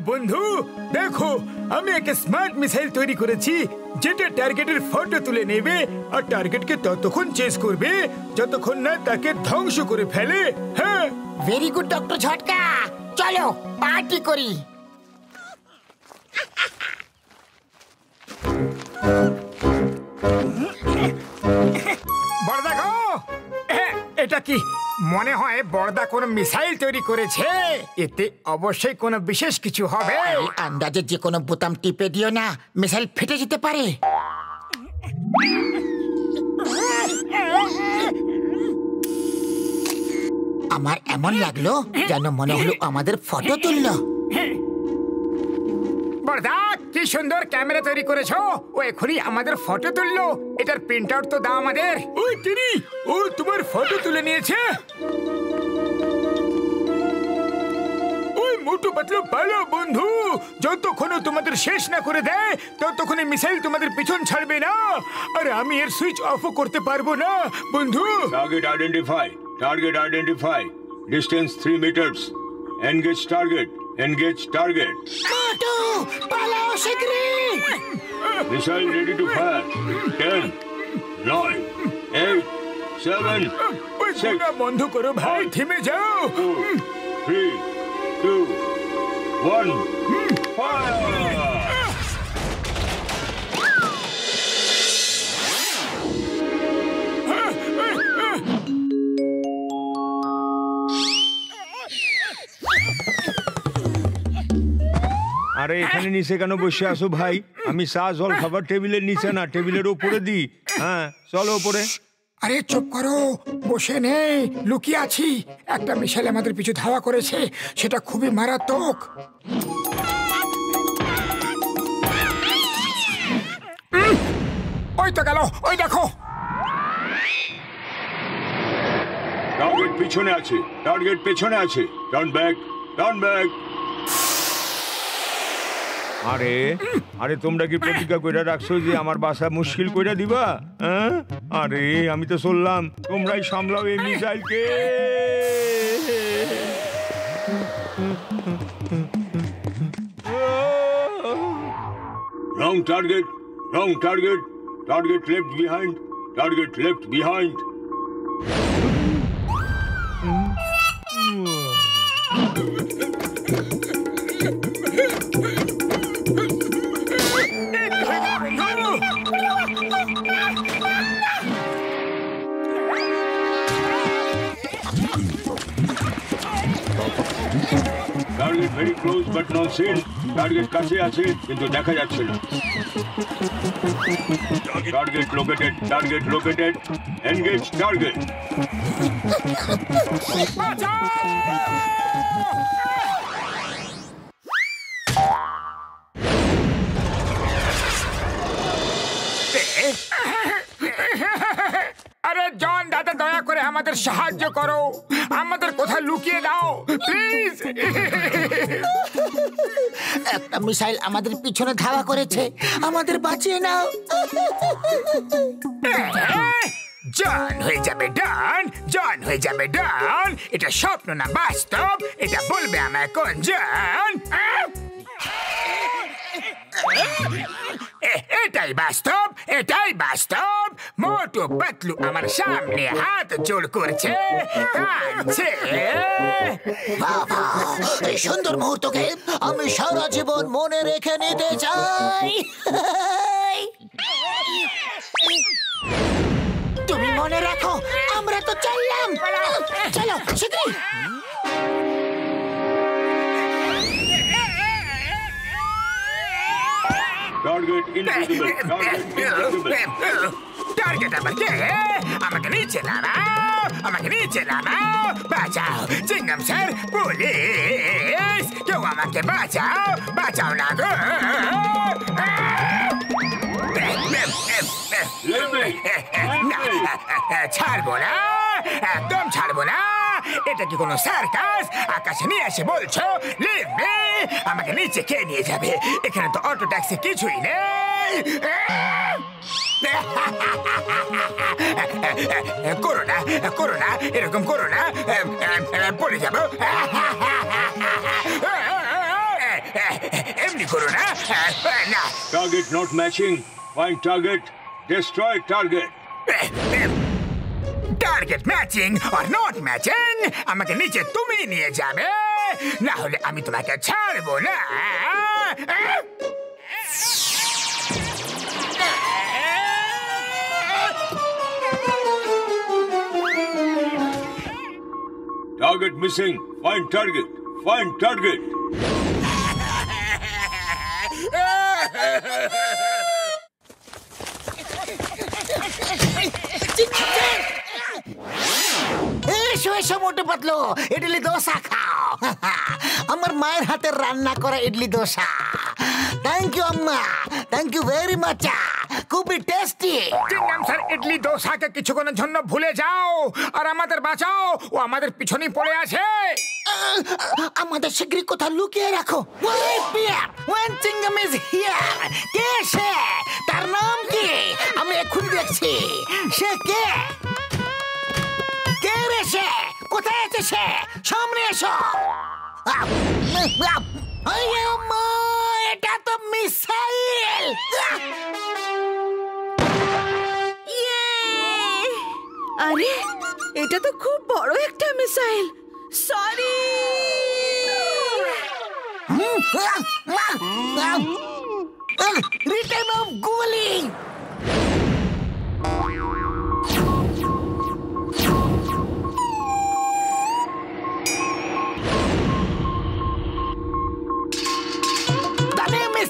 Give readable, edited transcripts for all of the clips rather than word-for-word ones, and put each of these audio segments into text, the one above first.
বন্ধু দেখো, আমি একটা স্মার্ট মিসাইল তৈরি করেছি যেটা টার্গেটের ফটো তুলে নেবে আর টার্গেটকে ততক্ষণ চেস করবে যতক্ষণ না তাকে ধ্বংস করে ফেলে। হ্যাঁ, ভেরি গুড ডক্টর ঝটকা, চলো পার্টি করি। বড়দা গো, এটা কি মনে হয় বড়দা কোন মিসাইল তৈরি করেছে? এতে অবশ্যই কোনো বিশেষ কিছু হবে। আন্দাজে যে কোনো বোতাম টিপে দিও না, মিসাইল ফেটে যেতে পারে। আমার এমন লাগলো যেন মনে হলো আমাদের ফটো তুললো। বড়দা, কি সুন্দর ক্যামেরা তৈরি করেছো। ও এখনই আমাদের ফটো তুললো। এটার প্রিন্ট আউট তো দাও আমাদের। ওই তিনি, ও তোমার ফটো তুলে নিয়েছে। ওই মোটু পাতলু পালো বন্ধু, যতক্ষণ তোমাদের শেষ না করে দেয় ততক্ষণে মিসাইল তোমাদের পিছন ছাড়বে না, আর আমি এর সুইচ অফও করতে পারবো না বন্ধু। Target identify, target identify, distance 3 meters, engage target, engage target. Motu পালাও শিগগিরই। Missile ready to fire. 10 9 8 7 ওই গোনা বন্ধ করো ভাই, থেমে যাও। 3 2 1 ফায়ার। আরে এখানে নিচে কেন বসে আসো ভাই? আমি চা জল খাবার টেবিলের নিচে না, টেবিলের উপরে দিই। হ্যাঁ চলো উপরে। আরে চুপ করো, বসে নেই, লুকিয়ে আছি। একটা মিসাইল আমাদের পিছু ধাওয়া করেছে, সেটা খুবই মারাত্মক। ওই তো গেল, ওই দেখো। টার্গেট পিছনে আছে, টার্গেট পেছনে আছে। Turn back, turn back. আরে আরে তোমরা কি প্রতিজ্ঞা কইরা রাখছো যে আমার বাসা মুশকিল কইরা দিবা? হ্যাঁ, আরে আমি তো চললাম, তোমরাই সামলাও এই মিসাইলকে। Wrong target, wrong target, target left behind, target left behind. Target very close but not seen. Target কাছে আছে কিন্তু দেখা যাচ্ছে না। Target located, target located, engage target. আরে জন দাদা, দয়া করে আমাদের সাহায্য করো, আমাদের কোথায় লুকিয়ে দাও প্লিজ। একটা মিসাইল আমাদের পিছনে ধাওয়া করেছে, আমাদের বাঁচিয়ে নাও। জন হয়ে যাবে ডন, জন হয়ে যাবে ডন। এটা স্বপ্ন না বাস্তব, এটা বলবে আমায় কোন জন। এটাই বাস্তব, এটাই বাস্তব। মোটু পাতলু আমার সামনে হাত জোড় করছে, কাঁদছে। বাবা, এই সুন্দর মুহূর্তকে আমি সারা জীবন মনে রেখে নিতে চাই। তুমি মনে রাখো, আমরা তো চললাম। চলো শিগগিরই। Target invisible, target invisible. Target আবার কে? আমাকে নিচে নামাও, আমাকে নিচে নামাও। বাঁচাও চিংগাম স্যার, পুলিশ, কেউ আমাকে বাঁচাও, বাঁচাও না গো। ছাড়বো না, একদম ছাড়বো না। এটা কি কোনো সার্কাস? আকাশে নিয়ে এসে বলছো লিভ মি? আমাকে নিচে কে নিয়ে যাবে? এখানে তো অটো ট্যাক্সি কিছুই নেই। করো না, করো না, এরকম করো না, পড়ে যাবো। করুন। না, Target not matching. Find target. Destroy target. Target matching or not matching, আমাকে নিচে তুমি নিয়ে যাবে, না হলে আমি তোমাকে ছাড়বো না। Target missing. Find target. Find target. এসো এসো মোটু পাতলু, ইডলি দোসা খাও। আমার মায়ের হাতের রান্না করা ইডলি দোসা। থ্যাংক ইউ আম্মা, থ্যাংক ইউ ভেরি মাচ, খুবই টেস্টি। চিংগাম স্যার, ইডলি দোসাকে কিছুক্ষণের জন্য ভুলে যাও আর আমাদের বাঁচাও, ও আমাদের পিছনেই পড়ে আছে। আমাদের শিগগিরই কোথাও লুকিয়ে রাখো। When Chingam is here, কে সে? তার নাম কি? আমি এখন দেখছি। সে কে? কে রে সে? কোথায় আছে সে? সামনে এসো। এটা তো মিসাইল। আরে, এটা তো খুব বড় একটা মিসাইল। সরি। রিটার্ন অফ গুলি।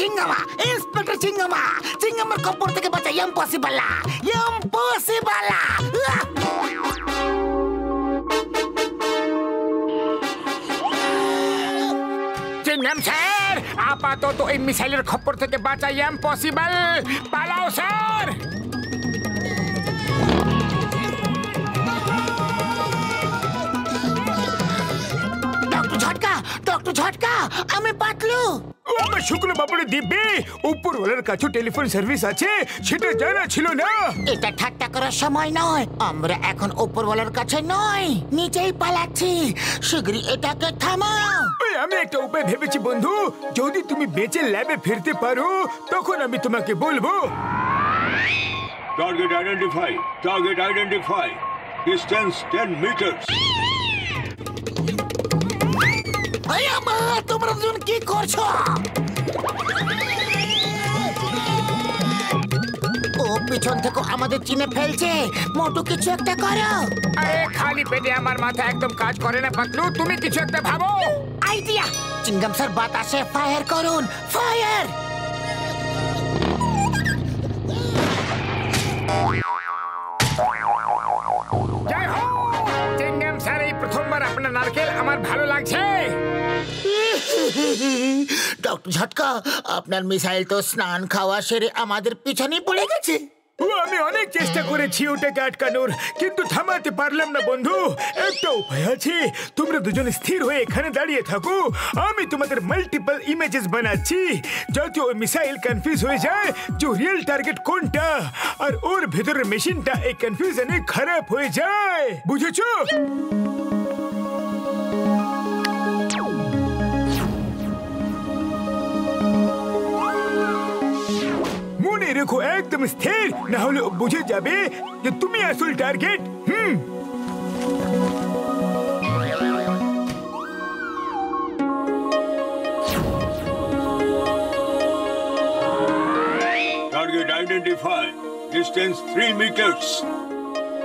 Chingama, Inspector Chingama, Chingama kompor থেকে বাঁচা impossible, impossible. চিংগাম স্যার, আপাতত এই মিসাইলের খপ্পর থেকে বাঁচা ইম্পসিবল। পালাও স্যার। ডক্টর ঝটকা, আমি পাতলু। ও আমার শুকনো বাবুরে দিব্যি, উপরওয়ালার কাছে টেলিফোন সার্ভিস আছে সেটা জানা ছিল না। এটা ঠাট্টা করার সময় নয়, আমরা এখন উপরওয়ালার কাছে নয়, নিচেই পালাচ্ছি। শিগগিরই এটাকে থামাও। আমি একটা উপায় ভেবেছি বন্ধু, যদি তুমি বেঁচে ল্যাবে ফিরতে পারো তখন আমি তোমাকে বলবো। Target identify. Target identify. Distance 10 meters. তোমরা দুজন কি করছো? ও পিছন থেকে আমাদের চিনে ফেলছে। মোটু কিছু একটা করো। আরে খালি পেটে আমার মাথা একদম কাজ করে না পাতলু, তুমি কিছু একটা ভাবো। আইডিয়া। চিংগাম স্যার বাতাসে ফায়ার করুন। ফায়ার। জয় হো চিংগাম স্যার, এই প্রথমবার আপনার নারকেল আমার ভালো লাগছে। ডক্টর ঝটকা, আপনার মিসাইল তো স্নান খাওয়া সেরে আমাদের পিছনেই পড়ে গেছে। আমি অনেক চেষ্টা করেছি ওটাকে আটকানোর, কিন্তু থামাতে পারলাম না বন্ধু। একটা উপায় আছে, তোমরা দুজন স্থির হয়ে এখানে দাঁড়িয়ে থাকো, আমি তোমাদের মাল্টিপল ইমেজেস বানাচ্ছি, যাতে ওই মিসাইল কনফিউজ হয়ে যায় যে রিয়েল টার্গেট কোনটা, আর ওর ভেতরের মেশিনটা এই কনফিউশনে খারাপ হয়ে যায়। বুঝেছো? মনে রেখো, একদম স্থির, না হলে বুঝে যাবে যে তুমি আসল target. Target identify. Distance 3 meters.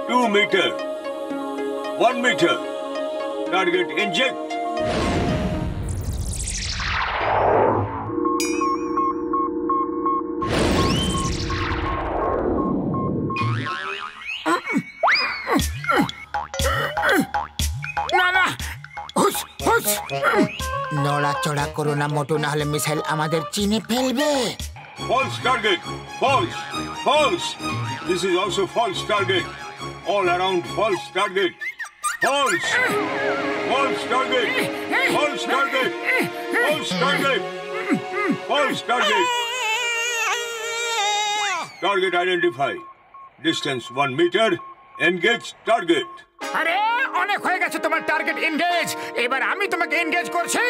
2 meter. 1 meter. Target inject. নড়াচড়া করো না মোটু, না হলে মিসাইল আমাদের চিনে ফেলবে। False target. False. False. This is also false target. All around false target. False. False target. False target. False target. False target. Target identify. Distance 1 meter. Engage target. আরে অনেক হয়ে গেছে তোমার টার্গেট এনগেজ, এবার আমি তোমাকে এনগেজ করছি।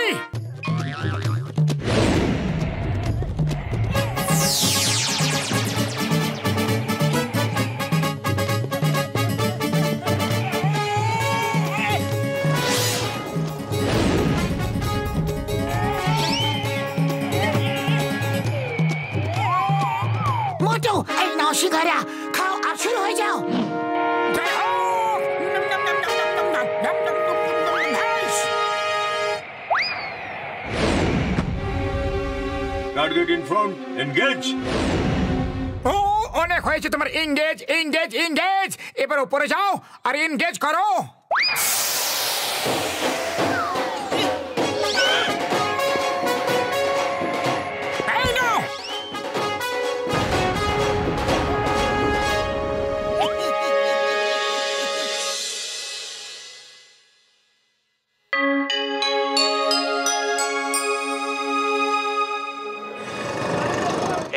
Target in front, engage. ও অনেক হয়েছে তোমার এনগেজ এনগেজ এনগেজ। এবার উপরে যাও আর এনগেজ করো। এই নাও।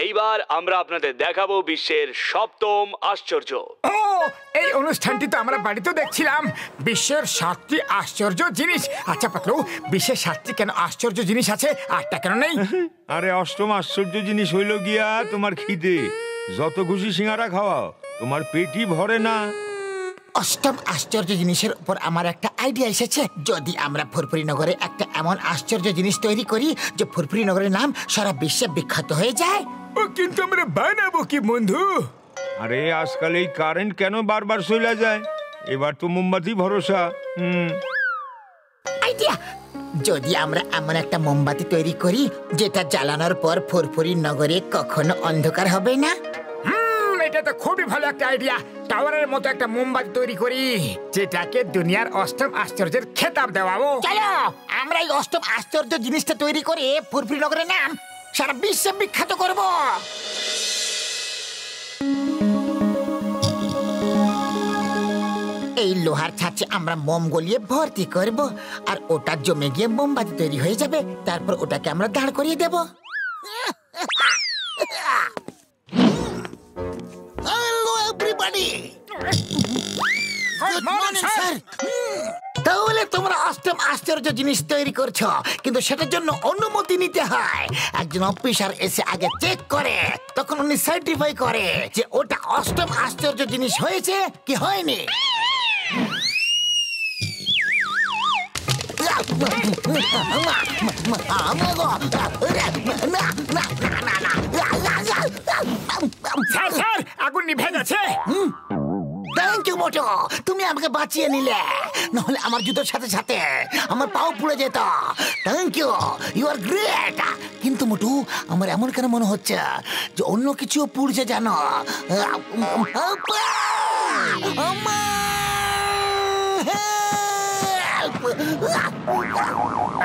এইবার আমরা আপনাদের দেখাবো বিশ্বের সপ্তম আশ্চর্য। ও এই অনুষ্ঠানটি তো আমরা বাড়িতেও দেখছিলাম, বিশ্বের 7টি আশ্চর্য জিনিস। আচ্ছা পাতলু, বিশ্বের 7টি কেন আশ্চর্য জিনিস আছে, 8টা কেন নেই? আরে অষ্টম আশ্চর্য জিনিস হইল গিয়া তোমার খিদে। যত খুশি সিঙ্গারা খাওয়াও, তোমার পেটই ভরে না। অষ্টম আশ্চর্য জিনিসের উপর আমার একটা আইডিয়া এসেছে। যদি আমরা ফুরফুরি নগরে একটা এমন আশ্চর্য জিনিস তৈরি করি যে ফুরফুরি নগরের নাম সারা বিশ্বে বিখ্যাত হয়ে যায়। ও কিন্তু আমরা বানাবো কি বন্ধু? আরে আজকাল এই কারেন্ট কেন বারবার চলে যায়? এবার তো মোমবাতি ভরসা। আইডিয়া! যদি আমরা এমন একটা মোমবাতি তৈরি করি যেটা জ্বালানোর পর ফুরফুরি নগরে কখনো অন্ধকার হবে না। এটা তো খুবই ভালো একটা আইডিয়া। টাওয়ারের মতো একটা মোমবাতি তৈরি করি যেটাকে দুনিয়ার অষ্টম আশ্চর্যের খেতাব দেওয়াবো। চলো আমরা এই অষ্টম আশ্চর্য জিনিসটা তৈরি করে ফুরফুরি নগরের নাম সারা বিশ্বে বিখ্যাত করব। এই লোহার ছাঁচে আমরা মোম গলিয়ে ভর্তি করব, আর ওটা জমে গিয়ে মোমবাতি তৈরি হয়ে যাবে। তারপর ওটাকে আমরা দাঁড় করিয়ে দেব। Hello everybody, good morning sir. তাহলে তোমরা অষ্টম আশ্চর্য জিনিস তৈরি করছো, কিন্তু সেটার জন্য অনুমতি নিতে হয়। একজন অফিসার এসে আগে চেক করে, তখন উনি সার্টিফাই করে যে ওটা অষ্টম আশ্চর্য জিনিস হয়েছে কি হয়নি। স্যার আগুন নিভে গেছে। থ্যাংক ইউ মোটু, তুমি আমাকে বাঁচিয়ে নিলে, নাহলে আমার জুতোর সাথে সাথে আমার পাও পুড়ে যেত। Thank you, you are great. কিন্তু মোটু, আমার এমন কেন মনে হচ্ছে যে অন্য কিছু পুড়ছে জানো?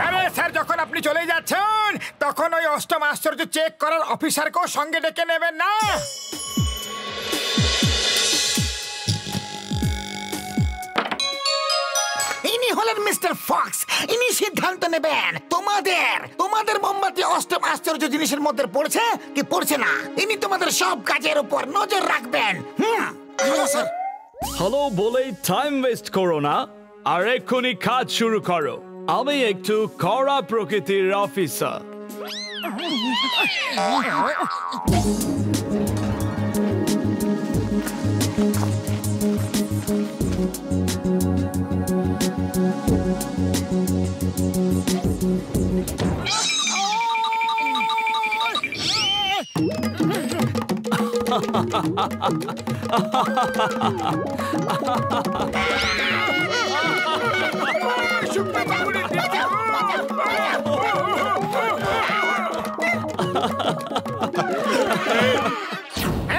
আরে স্যার, যখন আপনি চলে যাচ্ছেন তখন ওই অষ্টম আশ্চর্য চেক করার অফিসারকেও সঙ্গে ডেকে নেবেন না। ইনি হলেন মিস্টার ফক্স। ইনি সিদ্ধান্ত নেবেন তোমাদের মোমবাতি অষ্টম আশ্চর্য জিনিসের মধ্যে পড়ছে কি পড়ছে না। ইনি তোমাদের সব কাজের উপর নজর রাখবেন। স্যার, হ্যালো বলেই টাইম ওয়েস্ট করো না, আর এক্ষুনি কাজ শুরু করো। আমি একটু কড়া প্রকৃতির অফিসার।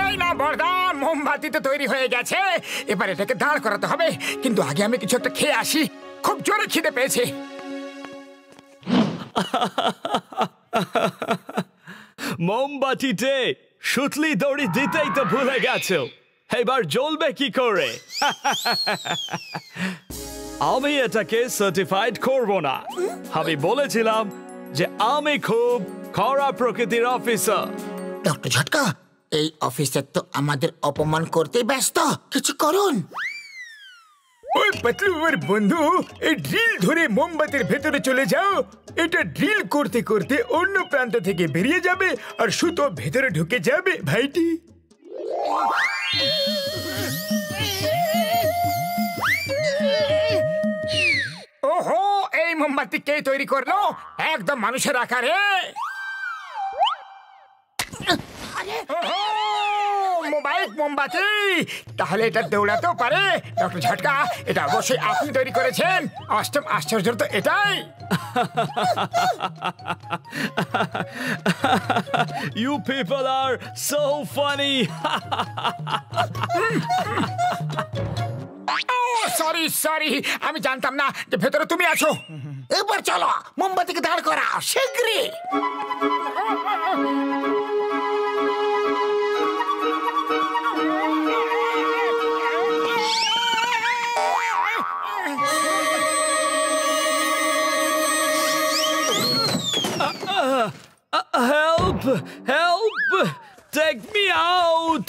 এই না বর্দা, মোমবাতি তো তৈরি হয়ে গেছে, এবার এটাকে দাঁড় করাতে হবে। কিন্তু আগে আমি কিছু একটা খেয়ে আসি, খুব জোরে খিদে পেয়েছে। মোমবাতিতে সুতলি দড়ি দিতেই তো ভুলে গেছো, এবার জ্বলবে কি করে? আমি এটাকে সার্টিফাইড করব না। আমি বলেছিলাম যে আমি খুব কড়া প্রকৃতির অফিসার। ডক্টর ঝটকা, এই অফিসার তো আমাদের অপমান করতে ব্যস্ত, কিছু করুন। ওই পাতলু ওর বন্ধু, এই ড্রিল ধরে মোমবাতির ভেতরে চলে যাও। এটা ড্রিল করতে করতে অন্য প্রান্ত থেকে বেরিয়ে যাবে আর সুতো ভেতরে ঢুকে যাবে ভাইটি। ওহো, এই মোমবাতি কে তৈরি করলো? একদম মানুষের আকারে। ওহো, মোবাইল মোমবাতি, তাহলে এটা দৌড়াতেও পারে। ডক্টর ঝটকা, এটা অবশ্যই আপনি তৈরি করেছেন। অষ্টম আশ্চর্য তো এটাই। You people are so funny. Sorry sorry, আমি জানতাম না যে ভেতরে তুমি আছো। এবার চলো মোমবাতিকে দাঁড় করাও শীঘ্রই। Help! Help! Take me out!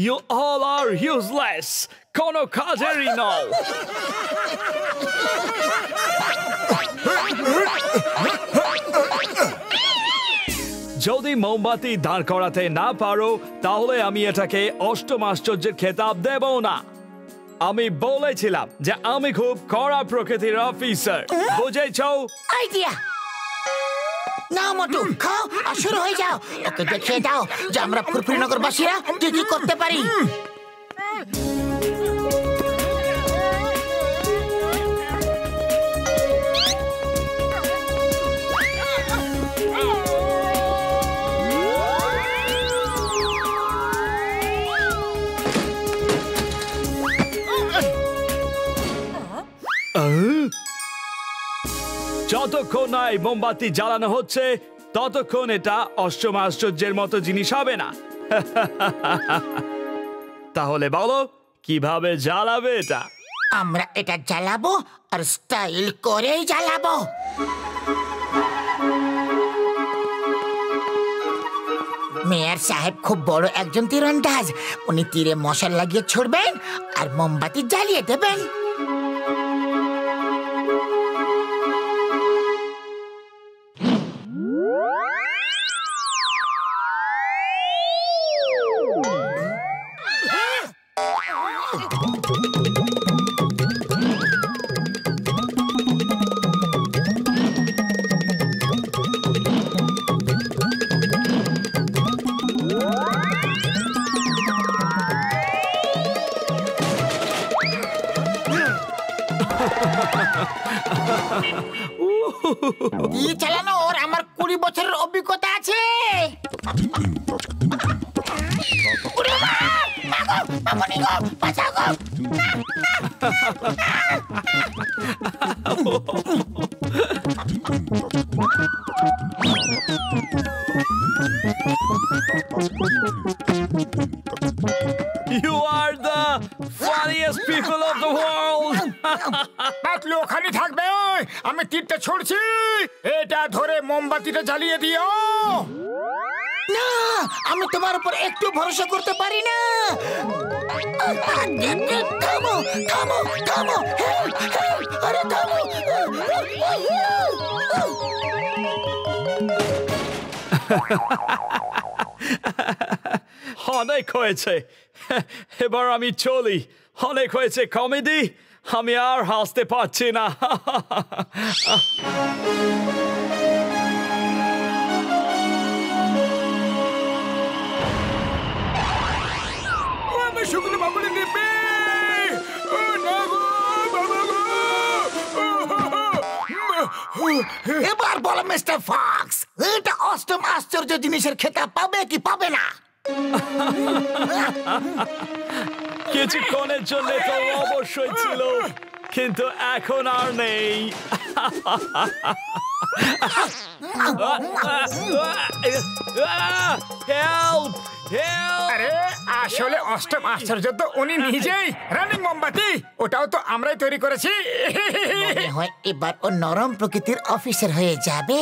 You all are useless! Kono kajeri no! যদি মোমবাতি দাঁড় করাতে না পারো তাহলে আমি এটাকে অষ্টম আশ্চর্যের খেতাব দেব না। আমি বলেছিলাম যে আমি খুব কড়া প্রকৃতির অফিসার, বুঝেছো? আইডিয়া না মোটু, খাও আর শুরু হয়ে যাও। ওকে দেখিয়ে দাও যে আমরা ফুরফুরিনগরবাসীরা কি কি করতে পারি। যতক্ষণ না এই মোমবাতি জ্বালানো হচ্ছে ততক্ষণ এটা অষ্টম আশ্চর্যের মতো জিনিস হবে না। তাহলে বলো কিভাবে জ্বালাবে এটা? আমরা এটা জ্বালাবো আর স্টাইল করেই জ্বালাবো। মেয়র সাহেব খুব বড় একজন তীরন্দাজ। উনি তীরে মশাল লাগিয়ে ছুড়বেন আর মোমবাতি জ্বালিয়ে দেবেন। দিয়ে চালানোর আমার 20 বছরের অভিজ্ঞতা আছে। You are the funniest people of the world! Patlu ওখানে থাকবে, আমি তীরটা ছুড়ছি। এটা ধরে মোমবাতিটা জ্বালিয়ে দিও। না, আমি তোমার উপর একটু ভরসা করতে পারি না। থামো থামো থামো, হেল্প হেল্প, আরে থামো। অনেক হয়েছে, এবার আমি চলি। অনেক হয়েছে কমেডি, আমি আর হাসতে পারছি না। আমার শুকনো বাবুলে নেবে। ও না গো, বাবা গো। এবার বলো মিস্টার ফক্স, এটা অষ্টম আশ্চর্য জিনিসের খেতাব পাবে কি পাবে না? কিছুক্ষণের জন্য তো অবশ্যই ছিল, কিন্তু এখন আর নেই। Help help! আরে আসলে অষ্টম আশ্চর্য তো উনি নিজেই। রানিং মোমবাতি, ওটাও তো আমরাই তৈরি করেছি। মনে হয় এবার ও নরম প্রকৃতির অফিসার হয়ে যাবে।